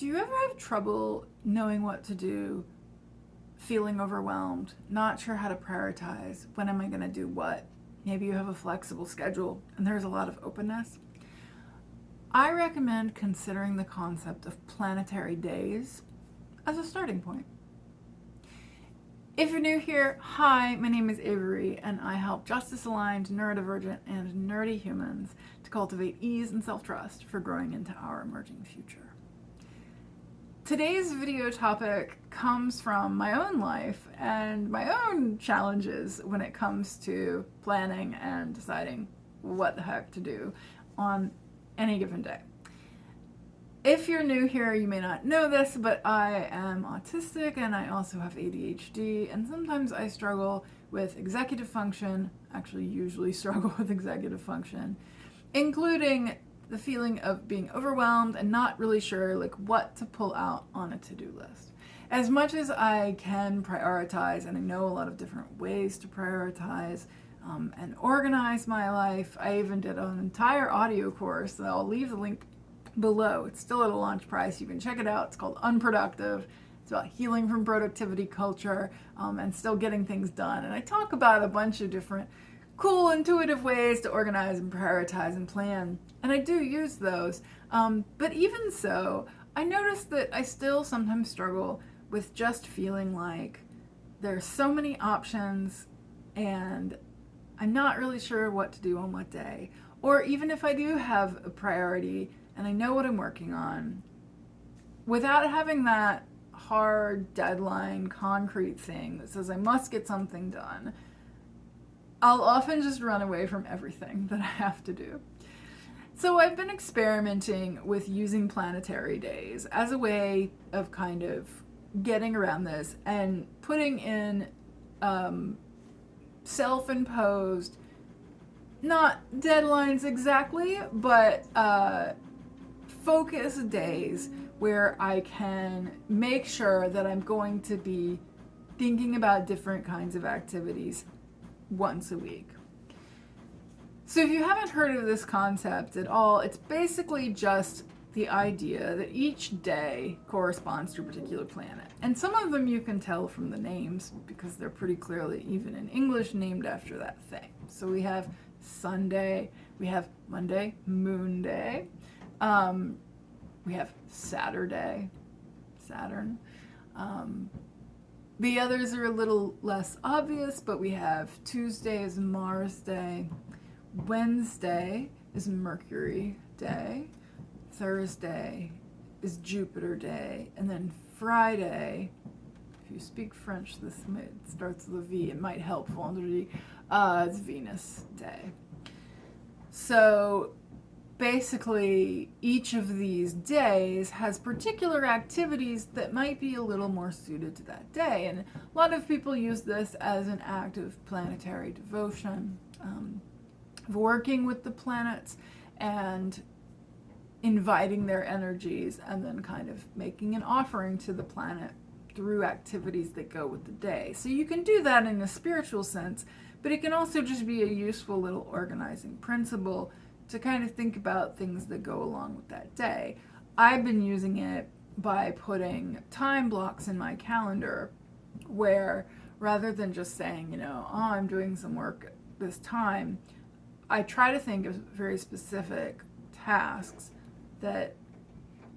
Do you ever have trouble knowing what to do, feeling overwhelmed, not sure how to prioritize? When am I going to do what? Maybe you have a flexible schedule and there's a lot of openness. I recommend considering the concept of planetary days as a starting point. If you're new here, hi, my name is Avery, and I help justice-aligned, neurodivergent, and nerdy humans to cultivate ease and self-trust for growing into our emerging future. Today's video topic comes from my own life and my own challenges when it comes to planning and deciding what the heck to do on any given day. If you're new here, you may not know this, but I am autistic and I also have ADHD, and sometimes I struggle with executive function, actually usually struggle with executive function, including the feeling of being overwhelmed and not really sure what to pull out on a to-do list. As much as I can prioritize, and I know a lot of different ways to prioritize and organize my life, I even did an entire audio course that I'll leave the link below. It's still at a launch price. You can check it out. It's called Unproductive. It's about healing from productivity culture and still getting things done. And I talk about a bunch of different cool, intuitive ways to organize and prioritize and plan. And I do use those. But even so, I noticed that I still sometimes struggle with just feeling like there's so many options and I'm not really sure what to do on what day. Or even if I do have a priority and I know what I'm working on, without having that hard deadline, concrete thing that says I must get something done, I'll often just run away from everything that I have to do. So I've been experimenting with using planetary days as a way of kind of getting around this and putting in self-imposed, not deadlines exactly, but focus days where I can make sure that I'm going to be thinking about different kinds of activities once a week. So if you haven't heard of this concept at all, it's basically just the idea that each day corresponds to a particular planet. And some of them you can tell from the names because they're pretty clearly, even in English, named after that thing. So we have Sunday, we have Monday, Moon Day, we have Saturday, Saturn. The others are a little less obvious, but we have Tuesday is Mars Day, Wednesday is Mercury Day, Thursday is Jupiter Day, and then Friday, if you speak French, this starts with a V, it might help, vendredi, it's Venus Day. So basically, each of these days has particular activities that might be a little more suited to that day. And a lot of people use this as an act of planetary devotion, of working with the planets and inviting their energies and then kind of making an offering to the planet through activities that go with the day. So you can do that in a spiritual sense, but it can also just be a useful little organizing principle to kind of think about things that go along with that day. I've been using it by putting time blocks in my calendar where rather than just saying, oh, I'm doing some work at this time, I try to think of very specific tasks that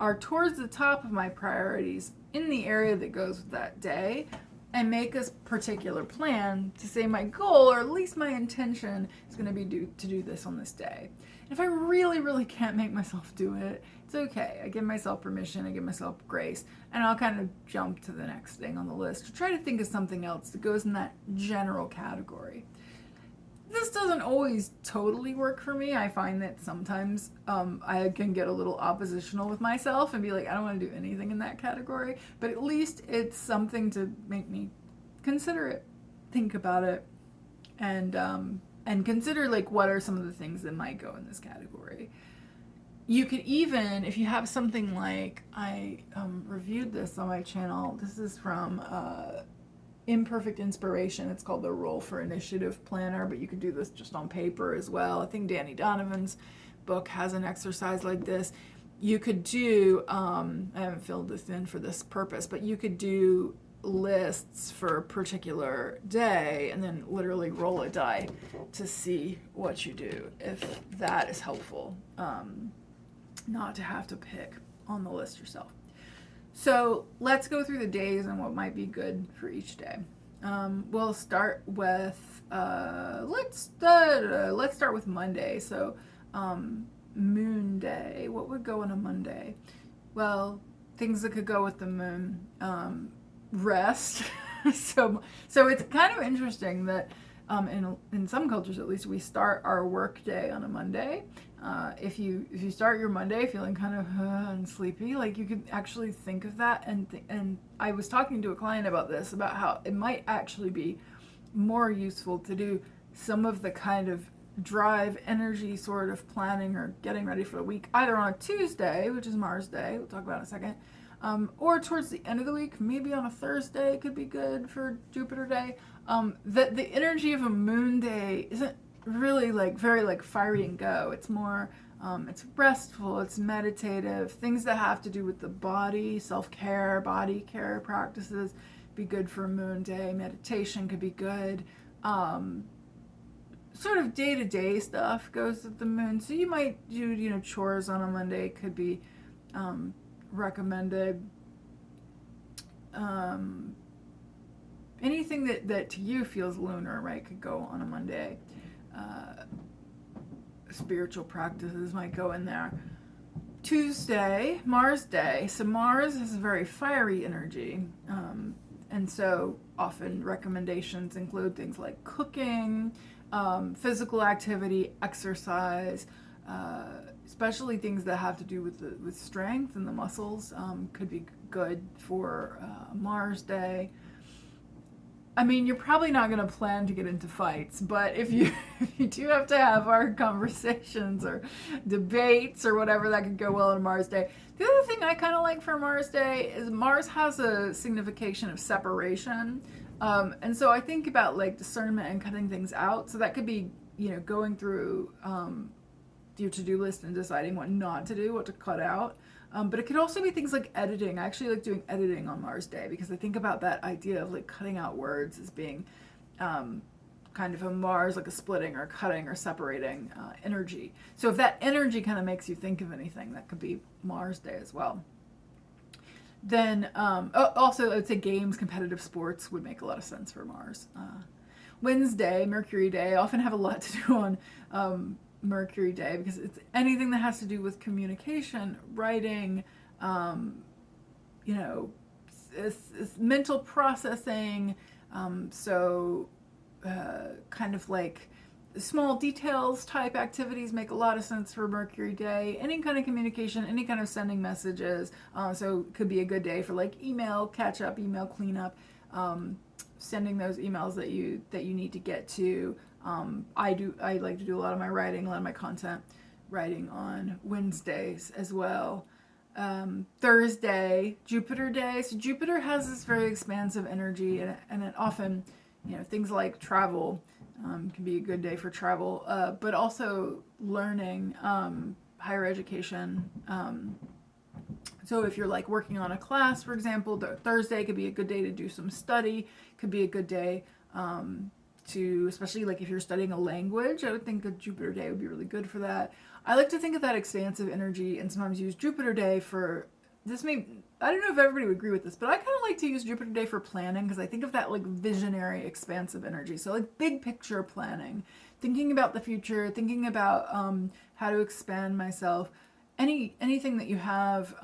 are towards the top of my priorities in the area that goes with that day, and make a particular plan to say my goal, or at least my intention, is going to be to do this on this day. And if I really, really can't make myself do it, it's okay. I give myself permission, I give myself grace, and I'll kind of jump to the next thing on the list to try to think of something else that goes in that general category. This doesn't always totally work for me. I find that sometimes I can get a little oppositional with myself and be like, I don't want to do anything in that category, but at least it's something to make me consider it, think about it, and consider what are some of the things that might go in this category. You could even, if you have something like, I reviewed this on my channel, this is from Imperfect Inspiration. It's called the Roll for Initiative Planner, but you could do this just on paper as well. I think Danny Donovan's book has an exercise like this. you could do, I haven't filled this in for this purpose, but you could do lists for a particular day and then literally roll a die to see what you do, if that is helpful, not to have to pick on the list yourself. So let's go through the days and what might be good for each day. We'll start with let's start with Monday. So Moon Day. What would go on a Monday? Well, things that could go with the moon. Rest. so it's kind of interesting that in some cultures, at least, we start our work day on a Monday. If you start your Monday feeling kind of and sleepy, like, you could actually think of that and I was talking to a client about this, about how it might actually be more useful to do some of the kind of drive energy sort of planning or getting ready for the week either on a Tuesday, which is Mars Day, we'll talk about in a second, or towards the end of the week, maybe on a Thursday could be good for Jupiter Day. The energy of a Moon Day isn't really like very like fiery and go. It's more it's restful, it's meditative, things that have to do with the body, self-care, body care practices be good for a Moon Day. Meditation could be good. Sort of day-to-day stuff goes with the moon, so you might do chores on a Monday, could be recommended. Anything that to you feels lunar, right, could go on a Monday. Spiritual practices might go in there. Tuesday, Mars Day. So Mars has a very fiery energy, and so often recommendations include things like cooking, physical activity, exercise, especially things that have to do with strength and the muscles, could be good for Mars Day. I mean, you're probably not going to plan to get into fights, but if you do have to have hard conversations or debates or whatever, that could go well on Mars Day. The other thing I kind of like for Mars Day is Mars has a signification of separation. And so I think about like discernment and cutting things out. So that could be, going through your to-do list and deciding what not to do, what to cut out. But it could also be things like editing. I actually like doing editing on Mars Day because I think about that idea of like cutting out words as being kind of a Mars, like a splitting or cutting or separating energy. So if that energy kind of makes you think of anything, that could be Mars Day as well. Then also, I would say games, competitive sports would make a lot of sense for Mars. Wednesday, Mercury Day, I often have a lot to do on Mercury Day because it's anything that has to do with communication, writing, it's mental processing, kind of like small details type activities make a lot of sense for Mercury Day. Any kind of communication, any kind of sending messages, so it could be a good day for like email catch up, email cleanup, sending those emails that you need to get to. I like to do a lot of my writing, a lot of my content writing on Wednesdays as well. Thursday, Jupiter Day. So Jupiter has this very expansive energy, and it often, things like travel can be a good day for travel, but also learning, higher education. So if you're like working on a class, for example, Thursday could be a good day to do some study, could be a good day to, especially like if you're studying a language, I would think a Jupiter Day would be really good for that. I like to think of that expansive energy and sometimes use Jupiter Day for, I don't know if everybody would agree with this, but I kind of like to use Jupiter Day for planning because I think of that like visionary, expansive energy. So like big picture planning, thinking about the future, thinking about how to expand myself, anything that you have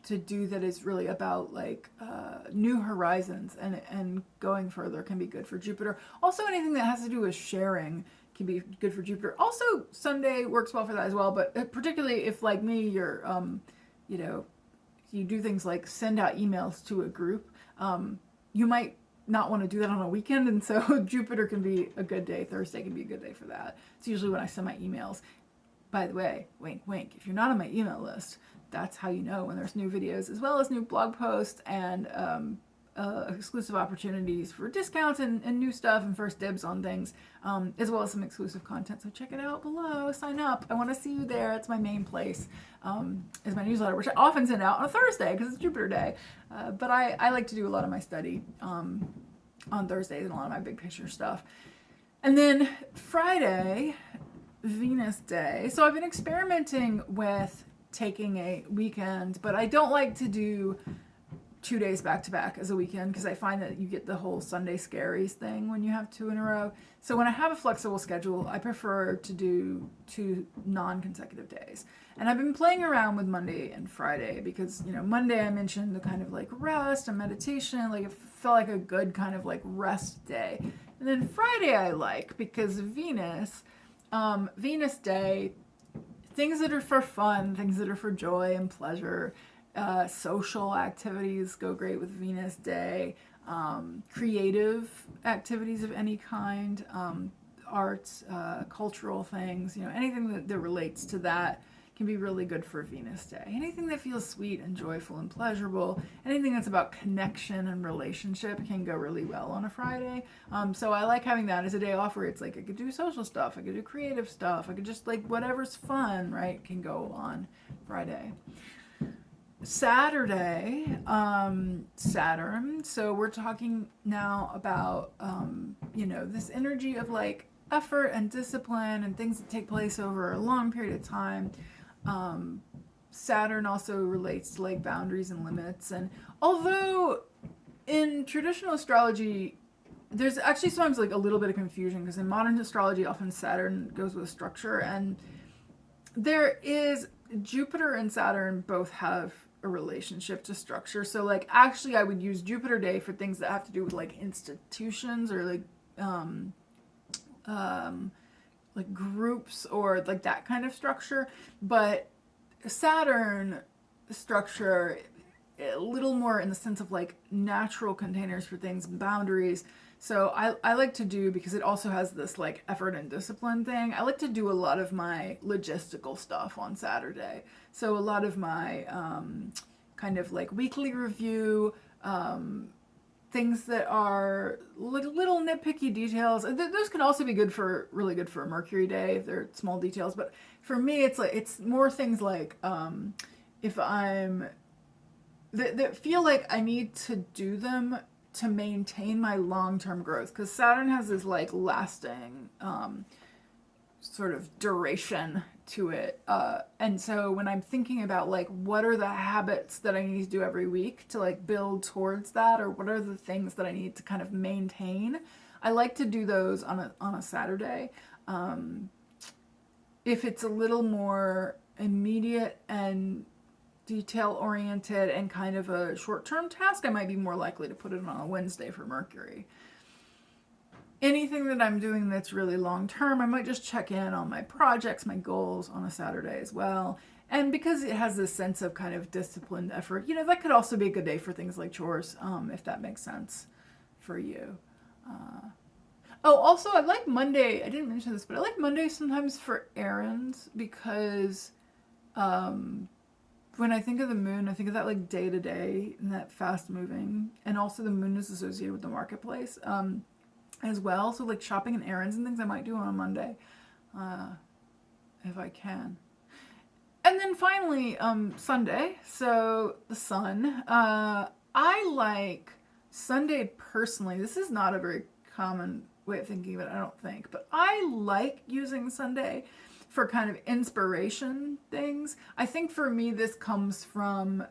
to do that is really about like new horizons and going further can be good for Jupiter. Also, anything that has to do with sharing can be good for Jupiter. Also, Sunday works well for that as well, but particularly if, like me, you're, you do things like send out emails to a group, you might not want to do that on a weekend, and so Jupiter can be a good day. Thursday can be a good day for that. It's usually when I send my emails. By the way, wink, wink, if you're not on my email list, that's how you know when there's new videos, as well as new blog posts and exclusive opportunities for discounts and new stuff and first dibs on things, as well as some exclusive content. So check it out below. Sign up. I want to see you there. It's my main place. Is my newsletter, which I often send out on a Thursday because it's Jupiter Day. But I like to do a lot of my study on Thursdays and a lot of my big picture stuff. And then Friday, Venus Day. So I've been experimenting with taking a weekend, but I don't like to do 2 days back to back as a weekend because I find that you get the whole Sunday scaries thing when you have 2 in a row. So when I have a flexible schedule, I prefer to do 2 non-consecutive days. And I've been playing around with Monday and Friday because, you know, Monday I mentioned the kind of like rest and meditation, like it felt like a good kind of like rest day. And then Friday I like because Venus Day, things that are for fun, things that are for joy and pleasure, social activities go great with Venus Day, creative activities of any kind, arts, cultural things, you know, anything that relates to that can be really good for Venus Day. Anything that feels sweet and joyful and pleasurable, anything that's about connection and relationship can go really well on a Friday. So I like having that as a day off where it's like I could do social stuff, I could do creative stuff, I could just like whatever's fun, right, can go on Friday. Saturday, Saturn. So we're talking now about, you know, this energy of like effort and discipline and things that take place over a long period of time. Saturn also relates to like boundaries and limits. And although in traditional astrology, there's actually sometimes like a little bit of confusion because in modern astrology, often Saturn goes with structure, and there is Jupiter and Saturn both have a relationship to structure. So like actually I would use Jupiter Day for things that have to do with like institutions or like groups or like that kind of structure. But Saturn structure a little more in the sense of like natural containers for things and boundaries. So I like to do, because it also has this like effort and discipline thing, I like to do a lot of my logistical stuff on Saturday. So a lot of my kind of like weekly review, things that are little nitpicky details. Those can also be really good for a Mercury Day if they're small details. But for me, it's more things like if I'm that feel like I need to do them to maintain my long-term growth, because Saturn has this like lasting sort of duration to it, and so when I'm thinking about like what are the habits that I need to do every week to like build towards that, or what are the things that I need to kind of maintain, I like to do those on a Saturday. If it's a little more immediate and detail oriented and kind of a short-term task, I might be more likely to put it on a Wednesday for Mercury. Anything that I'm doing that's really long-term, I might just check in on my projects, my goals on a Saturday as well. And because it has this sense of kind of disciplined effort, you know, that could also be a good day for things like chores, if that makes sense for you. Also, I like Monday. I didn't mention this, but I like Monday sometimes for errands, because when I think of the moon, I think of that like day to day and that fast moving, and also the moon is associated with the marketplace as well. So like shopping and errands and things I might do on a Monday if I can. And then finally, Sunday. So the sun. I like Sunday personally. This is not a very common way of thinking of it, I don't think, but I like using Sunday for kind of inspiration things. I think for me this comes from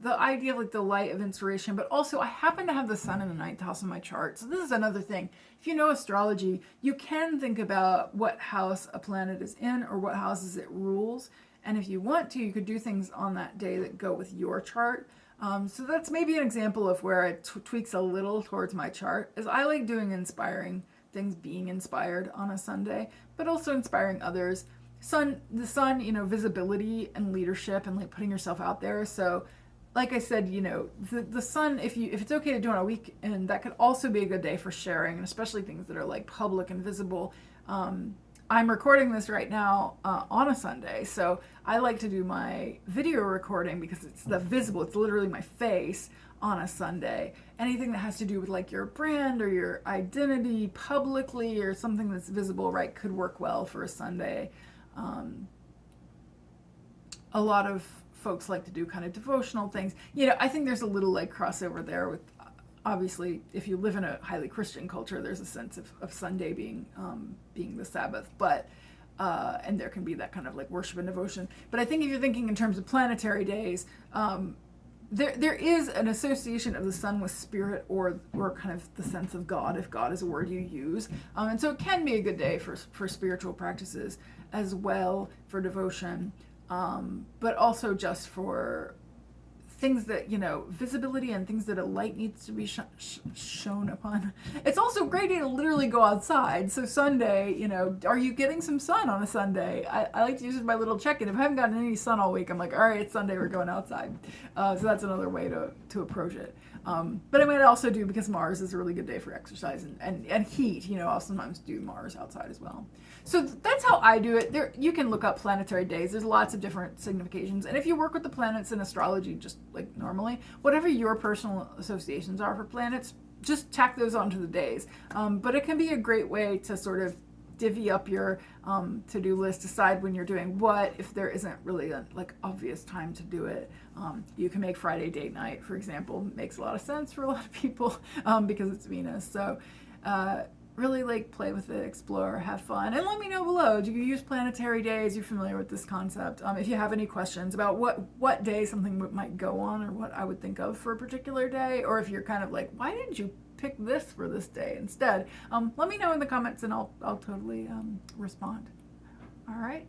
the idea of like the light of inspiration, but also I happen to have the sun in the 9th house in my chart. So this is another thing. If you know astrology, you can think about what house a planet is in or what houses it rules. And if you want to, you could do things on that day that go with your chart. So that's maybe an example of where it tweaks a little towards my chart, is I like doing inspiring things, being inspired on a Sunday, but also inspiring others. The sun, you know, visibility and leadership and like putting yourself out there. So like I said, you know, the sun, if it's okay to do on a weekend, that could also be a good day for sharing, and especially things that are like public and visible. I'm recording this right now on a Sunday, so I like to do my video recording because it's the visible, it's literally my face on a Sunday. Anything that has to do with like your brand or your identity publicly or something that's visible, right, could work well for a Sunday. A lot of folks like to do kind of devotional things. I think there's a little like crossover there with, obviously, if you live in a highly Christian culture, there's a sense of Sunday being the Sabbath, but and there can be that kind of like worship and devotion. But I think if you're thinking in terms of planetary days, there is an association of the sun with spirit or kind of the sense of God, if God is a word you use. And so it can be a good day for spiritual practices as well, for devotion, but also just for things that, visibility and things that a light needs to be shown upon. It's also a great day to literally go outside. So Sunday, are you getting some sun on a Sunday? I like to use it as my little check-in. If I haven't gotten any sun all week, I'm like, all right, it's Sunday, we're going outside. So that's another way to approach it. But I might also do, because Mars is a really good day for exercise and heat, I'll sometimes do Mars outside as well. So that's how I do it. You can look up planetary days. There's lots of different significations. And if you work with the planets in astrology, just like normally, whatever your personal associations are for planets, just tack those onto the days. But it can be a great way to sort of divvy up your to-do list, decide when you're doing what, if there isn't really a like obvious time to do it. You can make Friday date night, for example. Makes a lot of sense for a lot of people because it's Venus. So really like play with it, explore, have fun, and let me know below. Do you use planetary days? You're familiar with this concept? If you have any questions about what day something might go on, or what I would think of for a particular day, or if you're kind of like, why didn't you pick this for this day instead? Let me know in the comments, and I'll totally respond. All right.